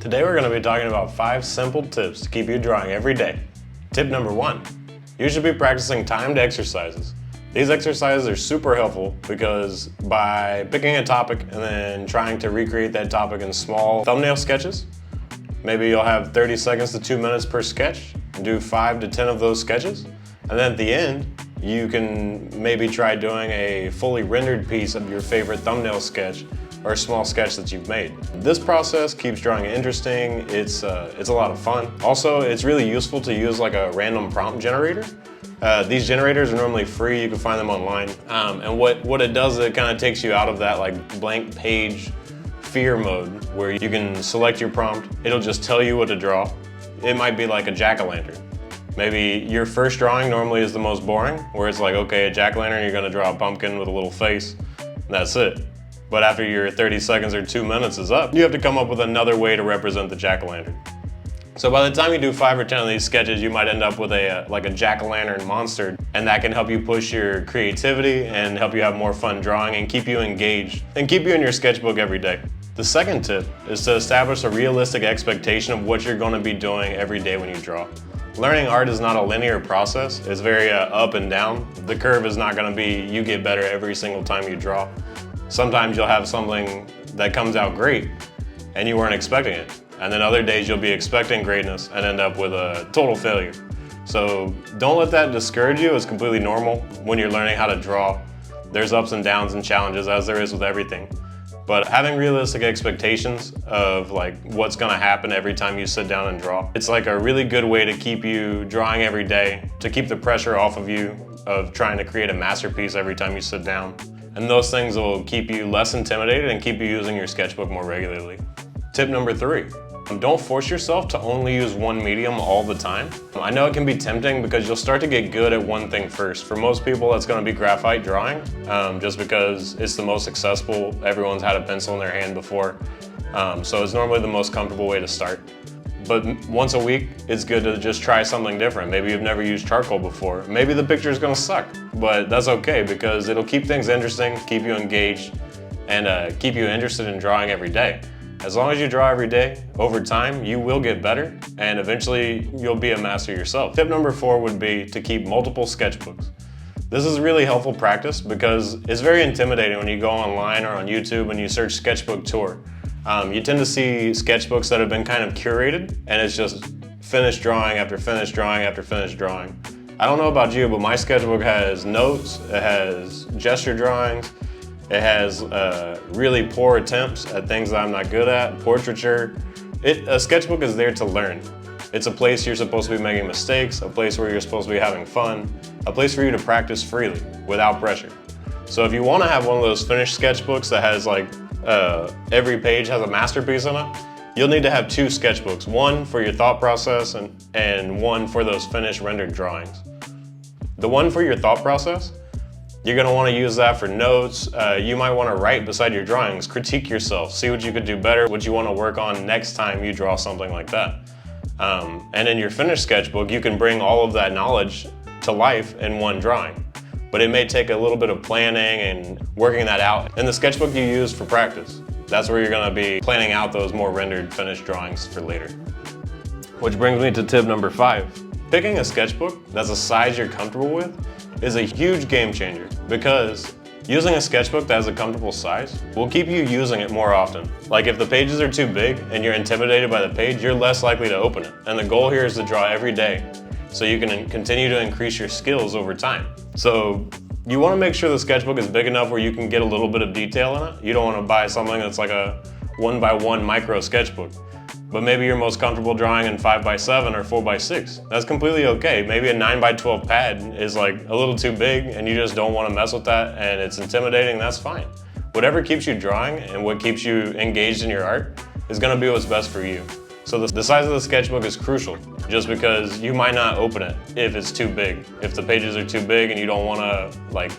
Today we're going to be talking about 5 simple tips to keep you drawing every day. Tip number 1, you should be practicing timed exercises. These exercises are super helpful because by picking a topic and then trying to recreate that topic in small thumbnail sketches, maybe you'll have 30 seconds to 2 minutes per sketch, and do 5 to 10 of those sketches, and then at the end, you can maybe try doing a fully rendered piece of your favorite thumbnail sketch or a small sketch that you've made. This process keeps drawing interesting, it's a lot of fun. Also, it's really useful to use like a random prompt generator. These generators are normally free, you can find them online. And what it does is it kind of takes you out of that like blank page fear mode where you can select your prompt, it'll just tell you what to draw. It might be like a jack-o'-lantern. Maybe your first drawing normally is the most boring, where it's like, okay, a jack-o'-lantern, you're gonna draw a pumpkin with a little face, and that's it. But after your 30 seconds or 2 minutes is up, you have to come up with another way to represent the jack-o'-lantern. So by the time you do 5 or 10 of these sketches, you might end up with like a jack-o'-lantern monster, and that can help you push your creativity and help you have more fun drawing and keep you engaged and keep you in your sketchbook every day. The second tip is to establish a realistic expectation of what you're going to be doing every day when you draw. Learning art is not a linear process. It's very up and down. The curve is not going to be you get better every single time you draw. Sometimes you'll have something that comes out great and you weren't expecting it. And then other days you'll be expecting greatness and end up with a total failure. So don't let that discourage you. It's completely normal when you're learning how to draw. There's ups and downs and challenges, as there is with everything. But having realistic expectations of like what's gonna happen every time you sit down and draw, it's like a really good way to keep you drawing every day, to keep the pressure off of you of trying to create a masterpiece every time you sit down. And those things will keep you less intimidated and keep you using your sketchbook more regularly. Tip number 3, don't force yourself to only use one medium all the time. I know it can be tempting because you'll start to get good at one thing first. For most people, that's going to be graphite drawing, just because it's the most accessible. Everyone's had a pencil in their hand before, so it's normally the most comfortable way to start. But once a week, it's good to just try something different. Maybe you've never used charcoal before. Maybe the picture is going to suck, but that's okay because it'll keep things interesting, keep you engaged, and keep you interested in drawing every day. As long as you draw every day, over time, you will get better, and eventually you'll be a master yourself. Tip number 4 would be to keep multiple sketchbooks. This is really helpful practice because it's very intimidating when you go online or on YouTube and you search sketchbook tour. You tend to see sketchbooks that have been kind of curated, and it's just finished drawing after finished drawing after finished drawing. I don't know about you, but my sketchbook has notes, it has gesture drawings, it has really poor attempts at things that I'm not good at, portraiture. A sketchbook is there to learn. It's a place you're supposed to be making mistakes, a place where you're supposed to be having fun, a place for you to practice freely, without pressure. So if you want to have one of those finished sketchbooks that has like, every page has a masterpiece in it, you'll need to have 2 sketchbooks, one for your thought process and one for those finished rendered drawings. The one for your thought process, you're going to want to use that for notes. You might want to write beside your drawings, critique yourself, see what you could do better, what you want to work on next time you draw something like that. And in your finished sketchbook, you can bring all of that knowledge to life in one drawing. But it may take a little bit of planning and working that out in the sketchbook you use for practice. That's where you're going to be planning out those more rendered finished drawings for later. Which brings me to tip number 5. Picking a sketchbook that's a size you're comfortable with is a huge game changer because using a sketchbook that has a comfortable size will keep you using it more often. Like if the pages are too big and you're intimidated by the page, you're less likely to open it. And the goal here is to draw every day so you can continue to increase your skills over time. So you want to make sure the sketchbook is big enough where you can get a little bit of detail in it. You don't want to buy something that's like a 1x1 micro sketchbook. But maybe you're most comfortable drawing in 5x7 or 4x6. That's completely okay. Maybe a 9x12 pad is like a little too big and you just don't want to mess with that and it's intimidating, that's fine. Whatever keeps you drawing and what keeps you engaged in your art is going to be what's best for you. So the size of the sketchbook is crucial, just because you might not open it if it's too big. If the pages are too big and you don't want to like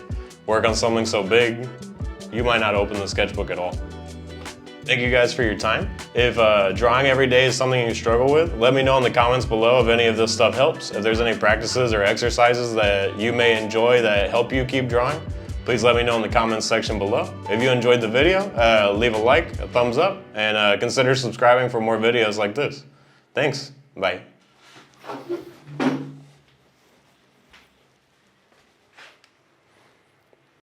work on something so big, you might not open the sketchbook at all. Thank you guys for your time. If drawing every day is something you struggle with, let me know in the comments below if any of this stuff helps. If there's any practices or exercises that you may enjoy that help you keep drawing, Please let me know in the comments section below. If you enjoyed the video, leave a like, a thumbs up, and consider subscribing for more videos like this. Thanks. Bye.